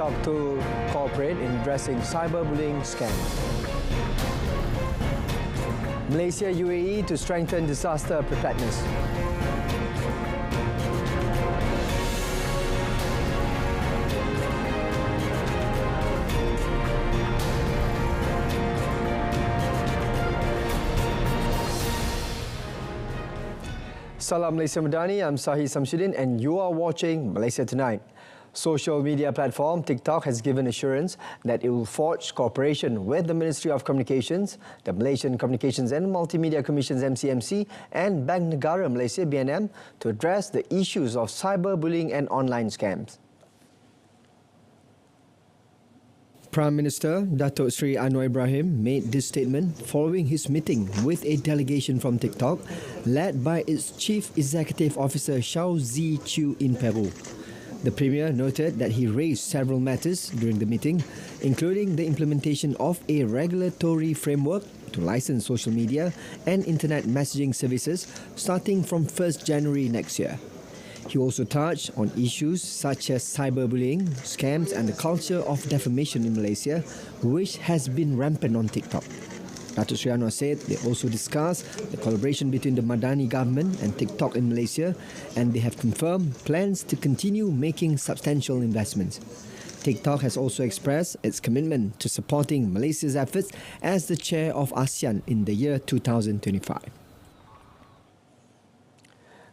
TikTok to cooperate in addressing cyberbullying scams. Malaysia UAE to strengthen disaster preparedness. Salam Malaysia Madani, I'm SAHIH and you are watching Malaysia Tonight. Social media platform TikTok has given assurance that it will forge cooperation with the Ministry of Communications, the Malaysian Communications and Multimedia Commission's MCMC and Bank Negara Malaysia BNM to address the issues of cyberbullying and online scams. Prime Minister Datuk Seri Anwar Ibrahim made this statement following his meeting with a delegation from TikTok led by its Chief Executive Officer Xiao Zi Chu in Peru. The Premier noted that he raised several matters during the meeting, including the implementation of a regulatory framework to license social media and internet messaging services starting from 1st January next year. He also touched on issues such as cyberbullying, scams and the culture of defamation in Malaysia, which has been rampant on TikTok. Datuk Seri Anwar said they also discussed the collaboration between the Madani government and TikTok in Malaysia, and they have confirmed plans to continue making substantial investments. TikTok has also expressed its commitment to supporting Malaysia's efforts as the chair of ASEAN in the year 2025.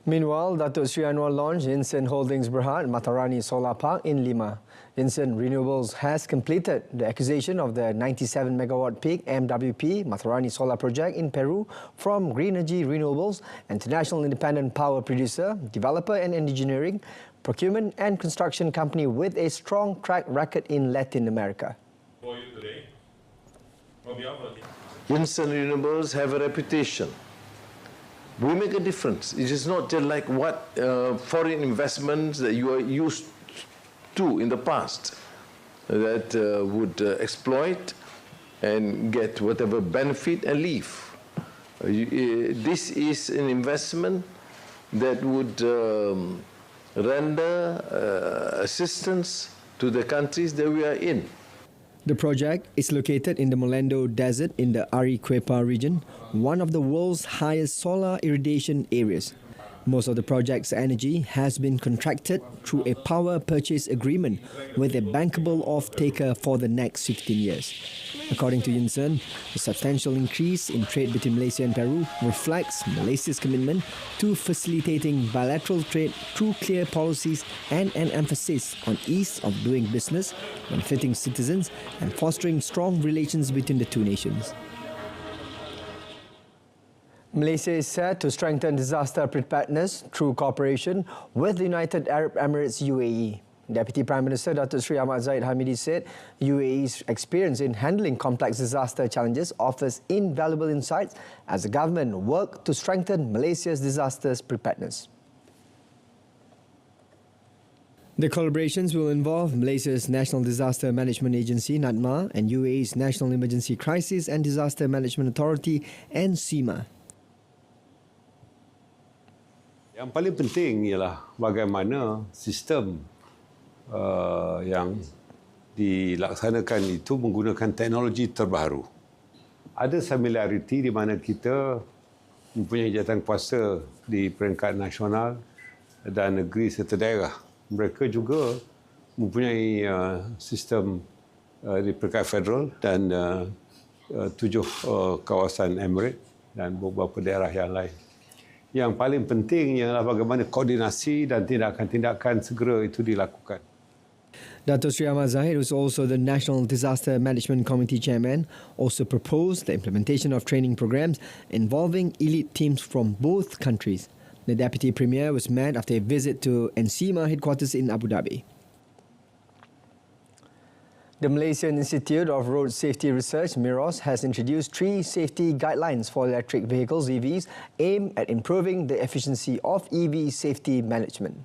Meanwhile, Datuk Seri Anwar launched Insan Holdings Berhad Matarani Solar Park in Lima. Insan Renewables has completed the acquisition of the 97 megawatt peak MWP Matarani Solar Project in Peru from Greenergy Renewables, international independent power producer, developer and engineering, procurement and construction company with a strong track record in Latin America. Insan Renewables have a reputation. We make a difference. It is not just like what foreign investments that you are used to in the past that would exploit and get whatever benefit and leave. This is an investment that would render assistance to the countries that we are in. The project is located in the Molendo Desert in the Arequipa region, one of the world's highest solar irradiation areas. Most of the project's energy has been contracted through a power purchase agreement with a bankable off-taker for the next 15 years. According to Insan, the substantial increase in trade between Malaysia and Peru reflects Malaysia's commitment to facilitating bilateral trade through clear policies and an emphasis on ease of doing business, benefiting citizens and fostering strong relations between the two nations. Malaysia is set to strengthen disaster preparedness through cooperation with the United Arab Emirates UAE. Deputy Prime Minister Datuk Seri Ahmad Zahid Hamidi said UAE's experience in handling complex disaster challenges offers invaluable insights as the government works to strengthen Malaysia's disaster preparedness. The collaborations will involve Malaysia's National Disaster Management Agency (NADMA) and UAE's National Emergency Crisis and Disaster Management Authority (NCEMA). Yang paling penting ialah bagaimana sistem yang dilaksanakan itu menggunakan teknologi terbaru. Ada similariti di mana kita mempunyai jawatan kuasa di peringkat nasional dan negeri serta daerah. Mereka juga mempunyai sistem di peringkat federal dan 7 kawasan Emirat dan beberapa daerah yang lain. Yang paling penting ialah bagaimana koordinasi dan tindakan-tindakan segera itu dilakukan. Datuk Seri Ahmad Zahid, who is also the National Disaster Management Committee Chairman, also proposed the implementation of training programs involving elite teams from both countries. The Deputy Premier was met after a visit to NCEMA headquarters in Abu Dhabi. The Malaysian Institute of Road Safety Research, MIROS, has introduced 3 safety guidelines for electric vehicles, EVs, aimed at improving the efficiency of EV safety management.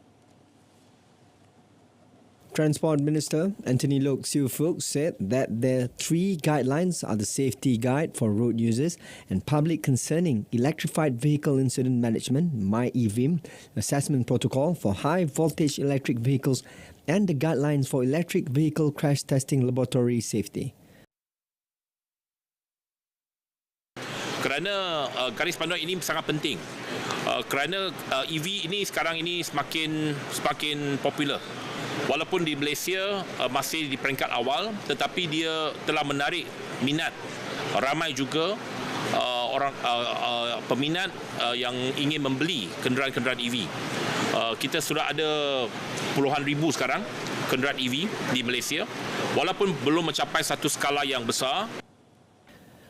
Transport Minister Anthony Loke Siu Fook said that the 3 guidelines are the Safety Guide for Road Users and Public Concerning Electrified Vehicle Incident Management, MyEVIM, Assessment Protocol for High Voltage Electric Vehicles, and the guidelines for electric vehicle crash testing laboratory safety. Kerana garis panduan ini sangat penting. Kerana EV ini sekarang ini semakin popular. Walaupun di Malaysia masih di peringkat awal, tetapi dia telah menarik minat ramai juga orang peminat yang ingin membeli kenderaan-kenderaan EV. Kita sudah ada puluhan ribu sekarang kenderaan EV di Malaysia, walaupun belum mencapai satu skala yang besar.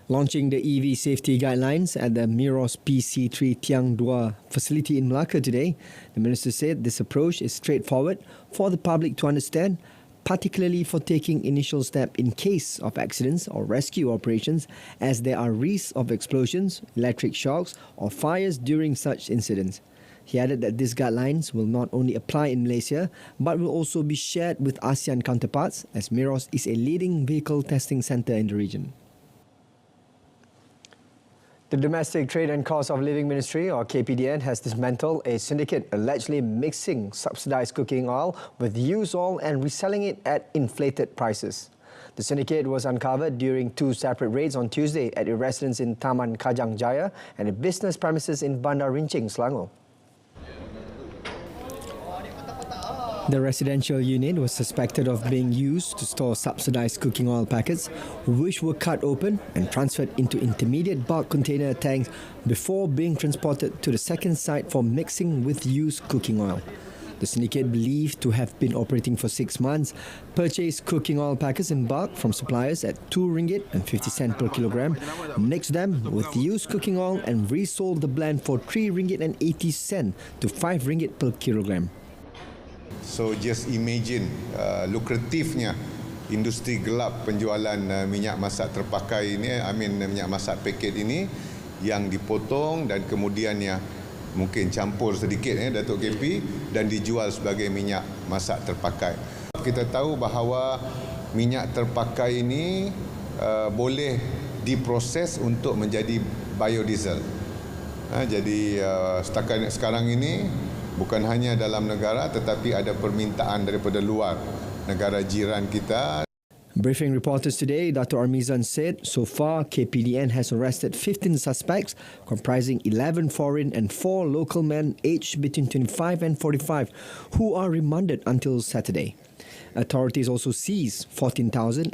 Launching the EV safety guidelines at the Miros PC3 Tiang 2 facility in Lanka today, the minister said this approach is straightforward for the public to understand, particularly for taking initial step in case of accidents or rescue operations, as there are risks of explosions, electric shocks or fires during such incidents. He added that these guidelines will not only apply in Malaysia but will also be shared with ASEAN counterparts, as Miros is a leading vehicle testing centre in the region. The Domestic Trade and Cost of Living Ministry, or KPDN, has dismantled a syndicate allegedly mixing subsidised cooking oil with used oil and reselling it at inflated prices. The syndicate was uncovered during two separate raids on Tuesday at a residence in Taman Kajang Jaya and a business premises in Bandar Rincing, Selangor. The residential unit was suspected of being used to store subsidised cooking oil packets, which were cut open and transferred into intermediate bulk container tanks before being transported to the second site for mixing with used cooking oil. The syndicate, believed to have been operating for 6 months, purchased cooking oil packets in bulk from suppliers at RM2.50 per kilogram, mixed them with used cooking oil and resold the blend for RM3.80 to RM5 per kilogram. So just imagine lukratifnya industri gelap penjualan minyak masak terpakai ini, minyak masak paket ini yang dipotong dan kemudian mungkin campur sedikit Datuk KP dan dijual sebagai minyak masak terpakai. Kita tahu bahawa minyak terpakai ini boleh diproses untuk menjadi biodiesel. Jadi setakat sekarang ini bukan hanya dalam negara tetapi ada permintaan daripada luar negara jiran kita. Briefing reporters today, Dr. Armizan said so far KPDN has arrested 15 suspects comprising 11 foreign and 4 local men aged between 25 and 45 who are remanded until Saturday. Authorities also seized 14,340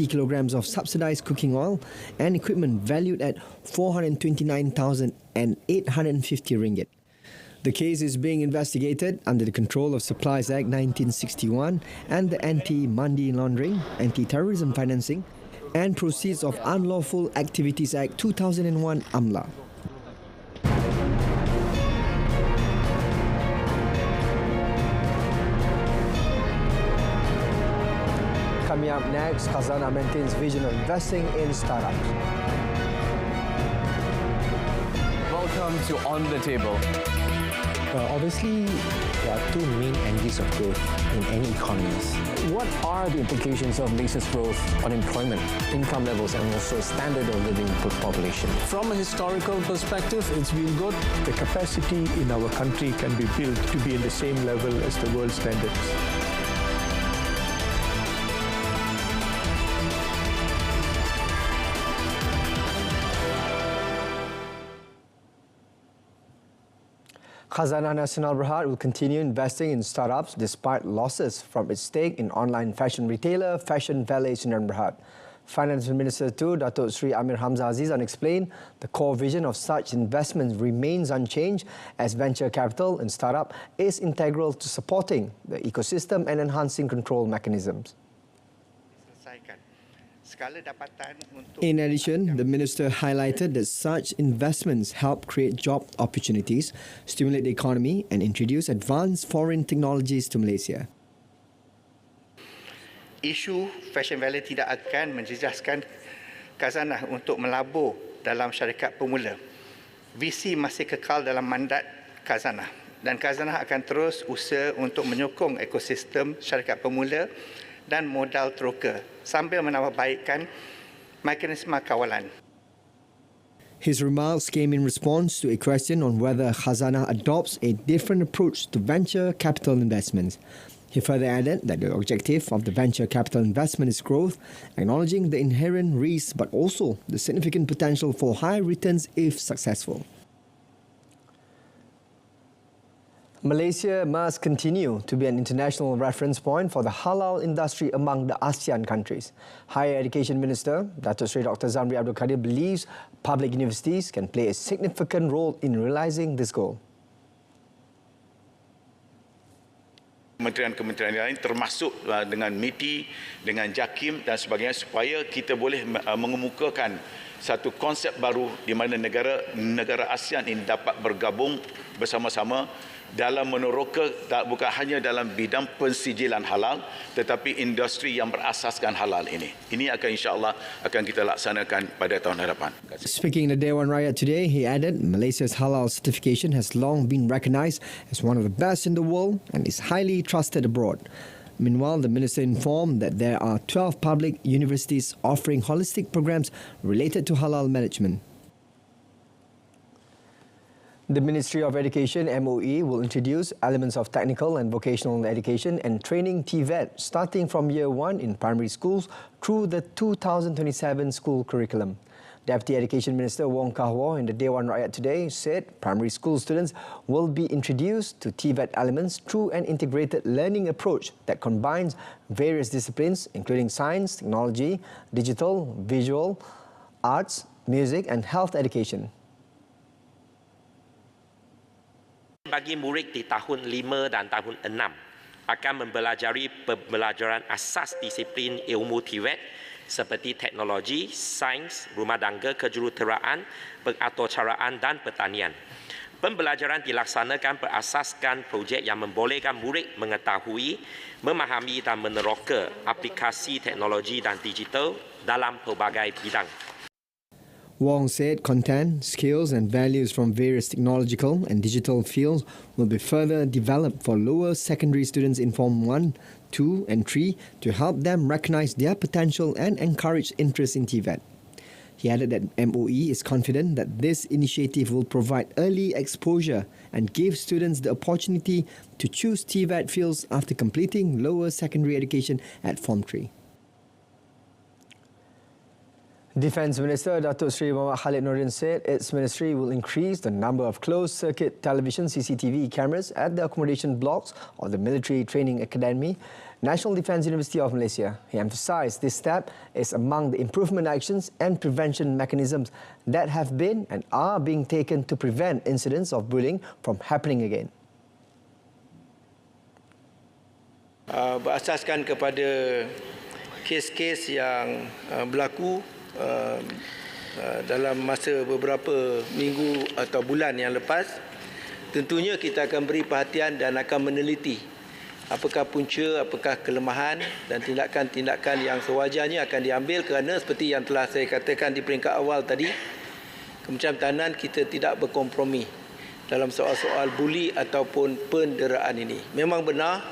kilograms of subsidized cooking oil and equipment valued at 429,850 ringgit. The case is being investigated under the Control of Supplies Act 1961 and the Anti-Money Laundering, Anti-Terrorism Financing and Proceeds of Unlawful Activities Act 2001 (AMLA). Coming up next, Khazanah maintains vision of investing in startups. Welcome to On the Table. Obviously, there are two main engines of growth in any economies. What are the implications of Malaysia's growth on employment, income levels, and also standard of living per population? From a historical perspective, it's been good. The capacity in our country can be built to be in the same level as the world standards. Khazanah Nasional Berhad will continue investing in startups despite losses from its stake in online fashion retailer Fashion Valet Sdn Bhd. Finance Minister too, Datuk Sri Amir Hamzah Azizan, explained the core vision of such investments remains unchanged as venture capital in startup is integral to supporting the ecosystem and enhancing control mechanisms. In addition, the minister highlighted that such investments help create job opportunities, stimulate the economy and introduce advanced foreign technologies to Malaysia. Isu Fashion Valet tidak akan menjejaskan Khazanah untuk melabur dalam syarikat pemula. VC masih kekal dalam mandat Khazanah dan Khazanah akan terus usaha untuk menyokong ekosistem syarikat pemula dan modal teroka sambil menambahbaikkan mekanisme kawalan. His remarks came in response to a question on whether Khazanah adopts a different approach to venture capital investments. He further added that the objective of the venture capital investment is growth, acknowledging the inherent risks but also the significant potential for high returns if successful. Malaysia must continue to be an international reference point for the halal industry among the ASEAN countries. Higher Education Minister Datuk Seri Dr. Zamri Abdul Kadir believes public universities can play a significant role in realising this goal. Kementerian-kementerian lain termasuk dengan MITI, dengan JAKIM dan sebagainya supaya kita boleh mengemukakan satu konsep baru di mana negara ASEAN ini dapat bergabung bersama-sama dalam meneroka bukan hanya dalam bidang pensijilan halal tetapi industri yang berasaskan halal ini. Ini akan insya-Allah akan kita laksanakan pada tahun hadapan. Speaking in the Dewan Rakyat today, he added Malaysia's halal certification has long been recognised as one of the best in the world and is highly trusted abroad. Meanwhile, the minister informed that there are 12 public universities offering holistic programs related to halal management. The Ministry of Education, MOE, will introduce elements of technical and vocational education and training TVET starting from Year 1 in primary schools through the 2027 school curriculum. Deputy Education Minister Wong Kah-Wah in the Dewan Rakyat today said primary school students will be introduced to TVET elements through an integrated learning approach that combines various disciplines including science, technology, digital, visual, arts, music and health education. Bagi murid di tahun 5 dan tahun 6 akan mempelajari pembelajaran asas disiplin ilmu TVET seperti teknologi, sains, rumah tangga, kejuruteraan, pengaturcaraan dan pertanian. Pembelajaran dilaksanakan berasaskan projek yang membolehkan murid mengetahui, memahami dan meneroka aplikasi teknologi dan digital dalam pelbagai bidang. Wong said content, skills and values from various technological and digital fields will be further developed for lower secondary students in Form 1, 2 and 3 to help them recognise their potential and encourage interest in TVET. He added that MOE is confident that this initiative will provide early exposure and give students the opportunity to choose TVET fields after completing lower secondary education at Form 3. Defence Minister Datuk Seri Muhammad Khalid Nordin said its ministry will increase the number of closed-circuit television CCTV cameras at the accommodation blocks of the Military Training Academy, National Defence University of Malaysia. He emphasised this step is among the improvement actions and prevention mechanisms that have been and are being taken to prevent incidents of bullying from happening again. Berasaskan kepada kes-kes yang berlaku dalam masa beberapa minggu atau bulan yang lepas, tentunya kita akan beri perhatian dan akan meneliti apakah punca, apakah kelemahan dan tindakan-tindakan yang sewajarnya akan diambil kerana seperti yang telah saya katakan di peringkat awal tadi, Kementerian Pertahanan kita tidak berkompromi dalam soal-soal buli ataupun penderaan ini. Memang benar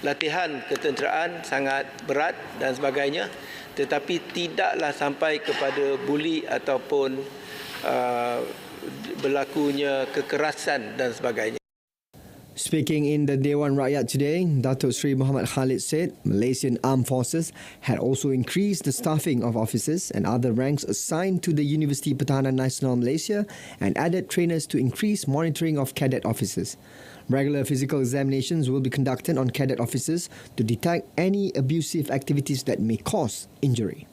latihan ketenteraan sangat berat dan sebagainya, tetapi tidaklah sampai kepada buli ataupun berlakunya kekerasan dan sebagainya. Speaking in the Dewan Rakyat today, Datuk Seri Muhammad Khalid said Malaysian Armed Forces had also increased the staffing of officers and other ranks assigned to the Universiti Pertahanan Nasional Malaysia and added trainers to increase monitoring of cadet officers. Regular physical examinations will be conducted on cadet officers to detect any abusive activities that may cause injury.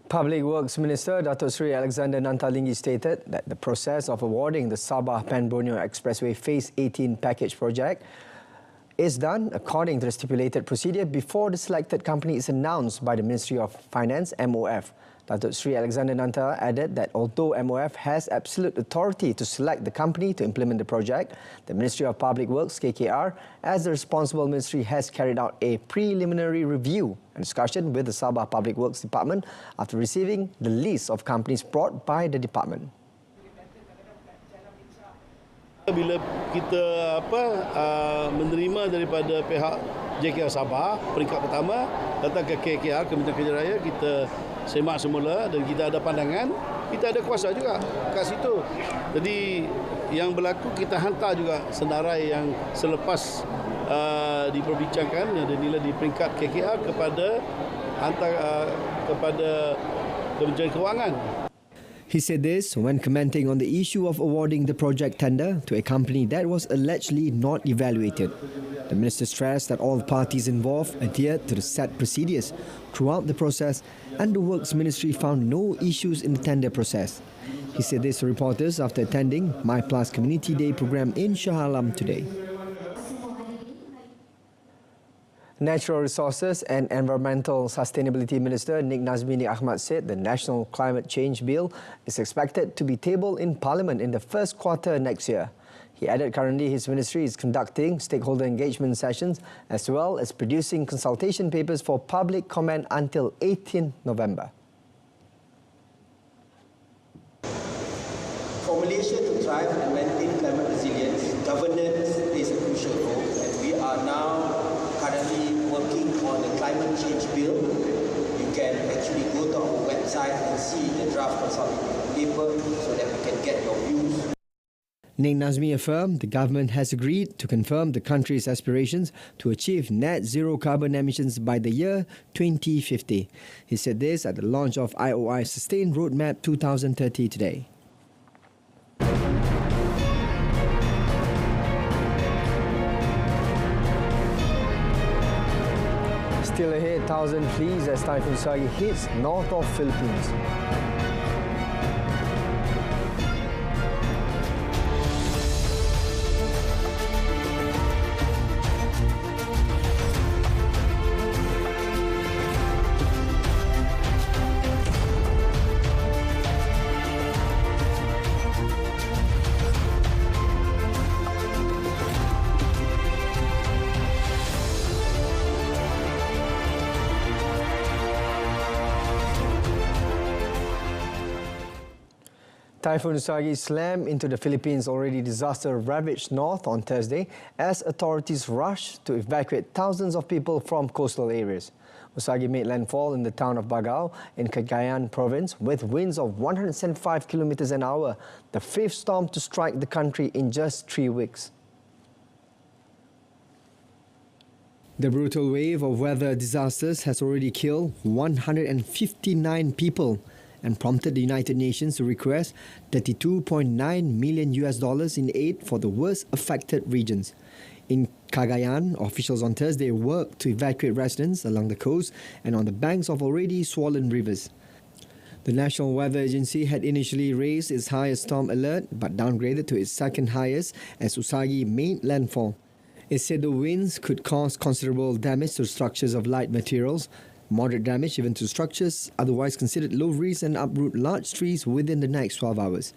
Public Works Minister Datuk Seri Alexander Nantalinggi stated that the process of awarding the Sabah-Pan-Borneo Expressway Phase 18 package project is done according to the stipulated procedure before the selected company is announced by the Ministry of Finance, MOF. Datuk Seri Alexander Nanta added that although MOF has absolute authority to select the company to implement the project, the Ministry of Public Works, KKR, as the responsible ministry, has carried out a preliminary review and discussion with the Sabah Public Works Department after receiving the list of companies brought by the department. Bila kita menerima daripada pihak JKR Sabah peringkat pertama datang ke KKR, Kementerian Kerja Raya, kita semak semula dan kita ada pandangan kita ada kuasa juga kat situ. Jadi yang berlaku kita hantar juga senarai yang selepas diperbincangkan yang dinilai di peringkat KKR kepada kepada Kementerian Kewangan. He said this when commenting on the issue of awarding the project tender to a company that was allegedly not evaluated. The minister stressed that all parties involved adhered to the set procedures throughout the process and the Works Ministry found no issues in the tender process. He said this to reporters after attending My Plus Community Day program in Shah Alam today. Natural Resources and Environmental Sustainability Minister Nik Nazmi Ahmad said the National Climate Change Bill is expected to be tabled in Parliament in the first quarter next year. He added currently his ministry is conducting stakeholder engagement sessions as well as producing consultation papers for public comment until 18 November. For Malaysia to thrive and maintain climate resilience, governance plays a crucial role, and we are now currently working on the climate change bill. You can actually go to our website and see the draft consultation paper so that we can get your views. Nik Nazmi affirmed the government has agreed to confirm the country's aspirations to achieve net zero carbon emissions by the year 2050. He said this at the launch of IOI's Sustained Roadmap 2030 today. Still ahead, 1,000 flees as Typhoon Usagi hits north of Philippines. Typhoon Usagi slammed into the Philippines' already disaster-ravaged north on Thursday as authorities rushed to evacuate thousands of people from coastal areas. Usagi made landfall in the town of Bagao in Cagayan province with winds of 175 kilometers an hour, the fifth storm to strike the country in just 3 weeks. The brutal wave of weather disasters has already killed 159 people and prompted the United Nations to request $32.9 million in aid for the worst affected regions. In Cagayan, officials on Thursday worked to evacuate residents along the coast and on the banks of already swollen rivers. The National Weather Agency had initially raised its highest storm alert but downgraded to its second highest as Usagi made landfall. It said the winds could cause considerable damage to structures of light materials, moderate damage even to structures otherwise considered low risk, and uproot large trees within the next 12 hours.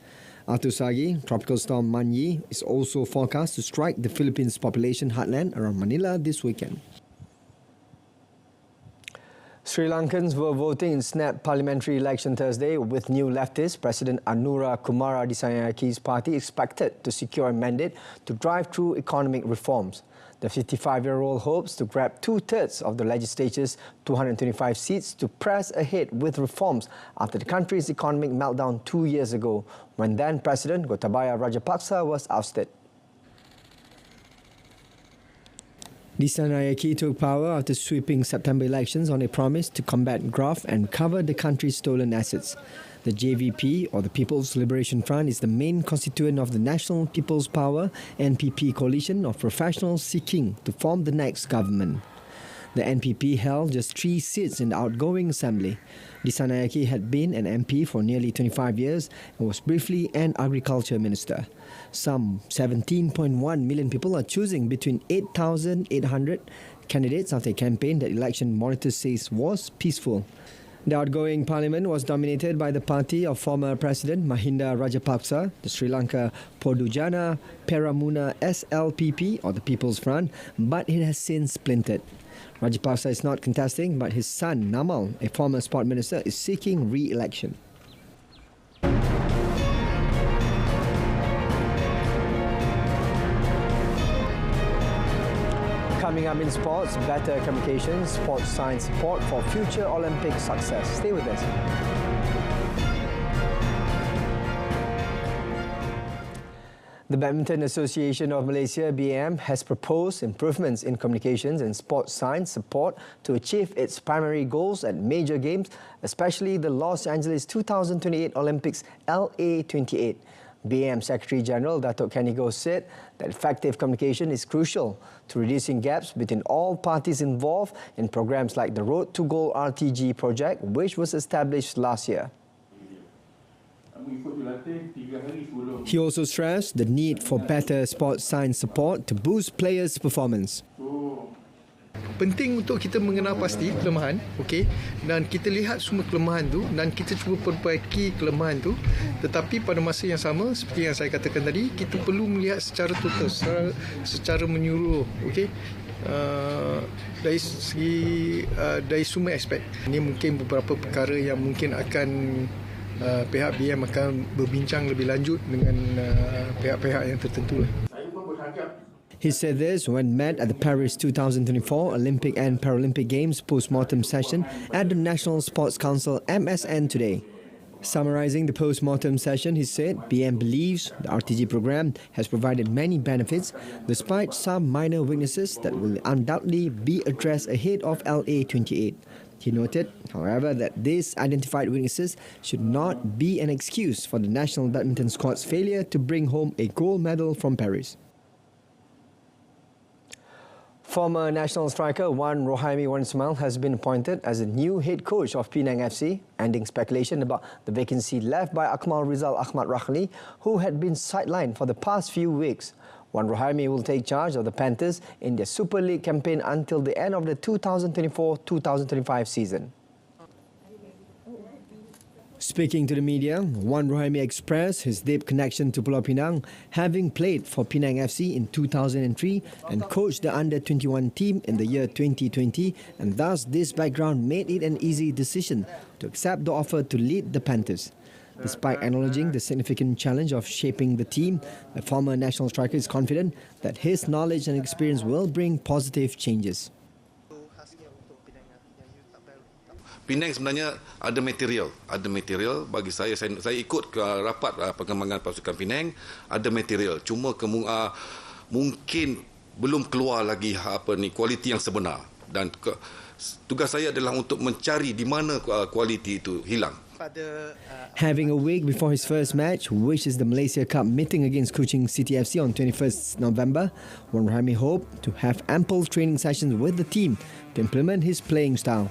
After Usagi, Tropical Storm Manyi is also forecast to strike the Philippines' population heartland around Manila this weekend. Sri Lankans were voting in snap parliamentary election Thursday with new leftist President Anura Kumara Disanayake's party expected to secure a mandate to drive through economic reforms. The 55-year-old hopes to grab 2/3 of the legislature's 225 seats to press ahead with reforms after the country's economic meltdown 2 years ago, when then President Gotabaya Rajapaksa was ousted. Disanayake took power after sweeping September elections on a promise to combat graft and recover the country's stolen assets. The JVP, or the People's Liberation Front, is the main constituent of the National People's Power (NPP) coalition of professionals seeking to form the next government. The NPP held just 3 seats in the outgoing assembly. Disanayake had been an MP for nearly 25 years and was briefly an agriculture minister. Some 17.1 million people are choosing between 8,800 candidates after a campaign that election monitors says was peaceful. The outgoing parliament was dominated by the party of former President Mahinda Rajapaksa, the Sri Lanka Podujana Peramuna SLPP, or the People's Front, but it has since splintered. Rajapaksa is not contesting, but his son Namal, a former sport minister, is seeking re-election. Coming up in sports, better communications, sports science support for future Olympic success. Stay with us. The Badminton Association of Malaysia, BAM, has proposed improvements in communications and sports science support to achieve its primary goals at major games, especially the Los Angeles 2028 Olympics LA28. BAM Secretary General Datuk Kenigo said that effective communication is crucial to reducing gaps between all parties involved in programs like the Road to Goal RTG project, which was established last year. He also stressed the need for better sports science support to boost players' performance. Penting untuk kita mengenal pasti kelemahan, okey, dan kita lihat semua kelemahan tu dan kita cuba perbaiki kelemahan tu, tetapi pada masa yang sama seperti yang saya katakan tadi, kita perlu melihat secara total, secara menyeluruh, okey. Dari segi dari semua aspek. Ini mungkin beberapa perkara yang mungkin akan pihak BM akan berbincang lebih lanjut dengan pihak-pihak yang tertentu. He said this when met at the Paris 2024 Olympic and Paralympic Games post-mortem session at the National Sports Council MSN today. Summarizing the post-mortem session, he said BM believes the RTG program has provided many benefits despite some minor weaknesses that will undoubtedly be addressed ahead of LA28. He noted, however, that these identified weaknesses should not be an excuse for the national badminton squad's failure to bring home a gold medal from Paris. Former national striker Wan Rohaimi Wan Ismail has been appointed as the new head coach of Penang FC, ending speculation about the vacancy left by Akmal Rizal Ahmad Rakhli, who had been sidelined for the past few weeks. Wan Rohaimi will take charge of the Panthers in their Super League campaign until the end of the 2024-2025 season. Speaking to the media, Wan Rohaimi expressed his deep connection to Pulau Pinang, having played for Penang FC in 2003 and coached the under-21 team in the year 2020, and thus this background made it an easy decision to accept the offer to lead the Panthers. Despite acknowledging the significant challenge of shaping the team, the former national striker is confident that his knowledge and experience will bring positive changes. Penang sebenarnya ada material bagi saya ikut ke rapat perkembangan pasukan Penang, ada material, cuma mungkin belum keluar lagi kualiti yang sebenar, dan tugas saya adalah untuk mencari di mana kualiti itu hilang. Having a week before his first match, which is the Malaysia Cup meeting against Kuching City FC on 21st November, Wan Rohaimi hoped to have ample training sessions with the team to implement his playing style.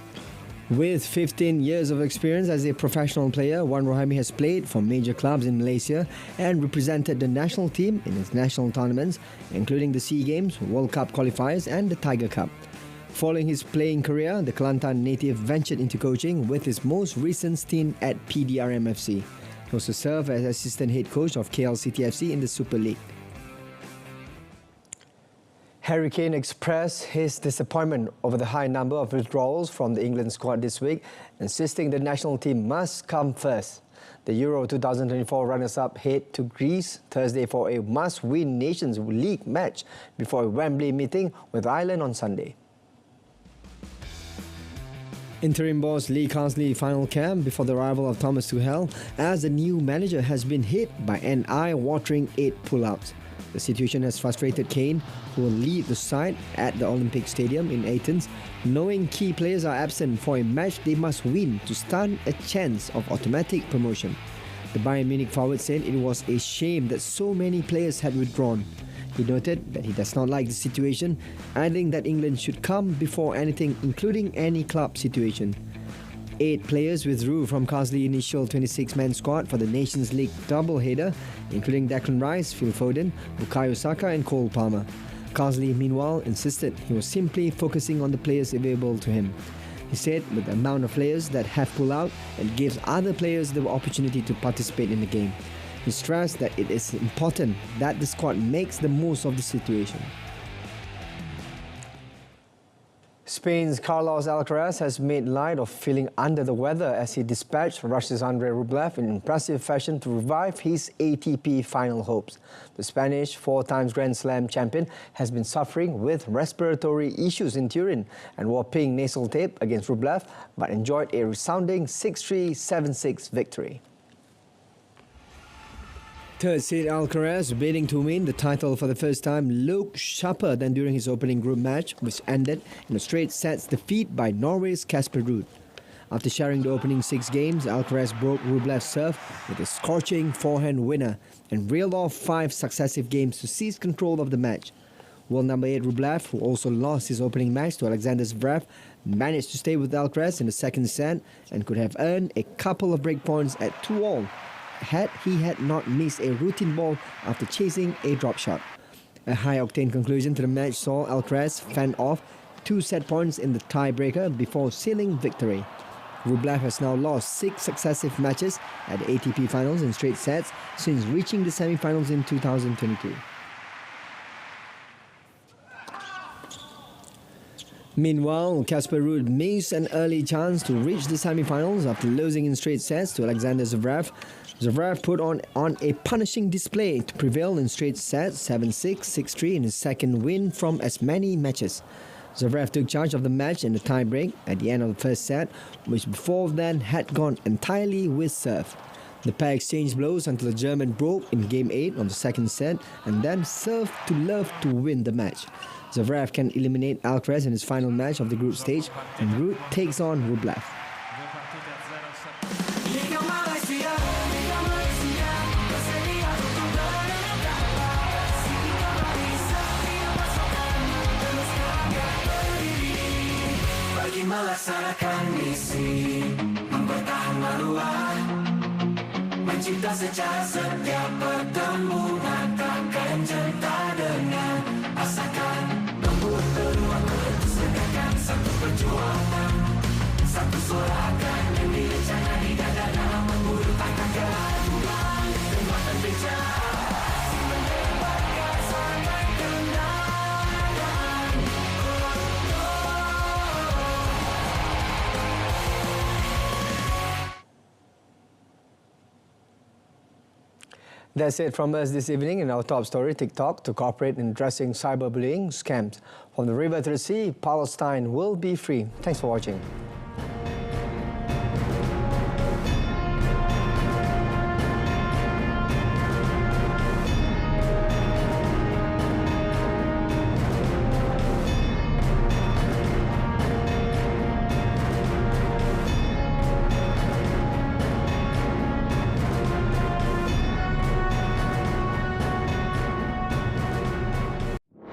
With 15 years of experience as a professional player, Wan Rohaimi has played for major clubs in Malaysia and represented the national team in its national tournaments, including the SEA Games, World Cup qualifiers and the Tiger Cup. Following his playing career, the Kelantan native ventured into coaching with his most recent stint at PDRM FC. He also served as assistant head coach of KL City FC in the Super League. Harry Kane expressed his disappointment over the high number of withdrawals from the England squad this week, insisting the national team must come first. The Euro 2024 runners-up head to Greece Thursday for a must-win Nations League match before a Wembley meeting with Ireland on Sunday. Interim boss Lee Carsley final camp before the arrival of Thomas Tuchel as the new manager has been hit by an eye-watering 8 pullouts. The situation has frustrated Kane, who will lead the side at the Olympic Stadium in Athens, knowing key players are absent for a match they must win to stand a chance of automatic promotion. The Bayern Munich forward said it was a shame that so many players had withdrawn. He noted that he does not like the situation, adding that England should come before anything, including any club situation. 8 players withdrew from Carsley's initial 26-man squad for the Nations League double-header, including Declan Rice, Phil Foden, Bukayo Saka and Cole Palmer. Carsley, meanwhile, insisted he was simply focusing on the players available to him. He said with the amount of players that have pulled out, it gives other players the opportunity to participate in the game. He stressed that it is important that the squad makes the most of the situation. Spain's Carlos Alcaraz has made light of feeling under the weather as he dispatched Russia's Andrei Rublev in impressive fashion to revive his ATP final hopes. The Spanish 4-time Grand Slam champion has been suffering with respiratory issues in Turin and wore pink nasal tape against Rublev, but enjoyed a resounding 6-3, 7-6 victory. Third seed Alcaraz, bidding to win the title for the first time, looked sharper than during his opening group match, which ended in a straight sets defeat by Norway's Casper Ruud. After sharing the opening 6 games, Alcaraz broke Rublev's serve with a scorching forehand winner and reeled off 5 successive games to seize control of the match. World number 8 Rublev, who also lost his opening match to Alexander Zverev, managed to stay with Alcaraz in the second set and could have earned a couple of breakpoints at 2-all had he not missed a routine ball after chasing a drop shot. A high-octane conclusion to the match saw Alcaraz fend off 2 set points in the tiebreaker before sealing victory. Rublev has now lost 6 successive matches at the ATP Finals in straight sets since reaching the semi-finals in 2022. Meanwhile, Casper Ruud missed an early chance to reach the semi-finals after losing in straight sets to Alexander Zverev. Zverev put on a punishing display to prevail in straight sets 7-6, 6-3 in his second win from as many matches. Zverev took charge of the match in the tie-break at the end of the first set, which before then had gone entirely with serve. The pair exchanged blows until the German broke in Game 8 of the second set and then served to love to win the match. Zverev can eliminate Alcaraz in his final match of the group stage, and Ruud takes on Rublev. Melaksanakan misi, mempertahan maruah, mencipta secara setia perkembangan, takkan jenta dengan asalkan membuat peluang ketersediakan satu perjuangan, satu suara akan memilih jangan di dada dalam memburu takkan keaduan, kekuatan bicara. That's it from us this evening in our top story. TikTok to cooperate in addressing cyberbullying scams. From the river to the sea, Palestine will be free. Thanks for watching.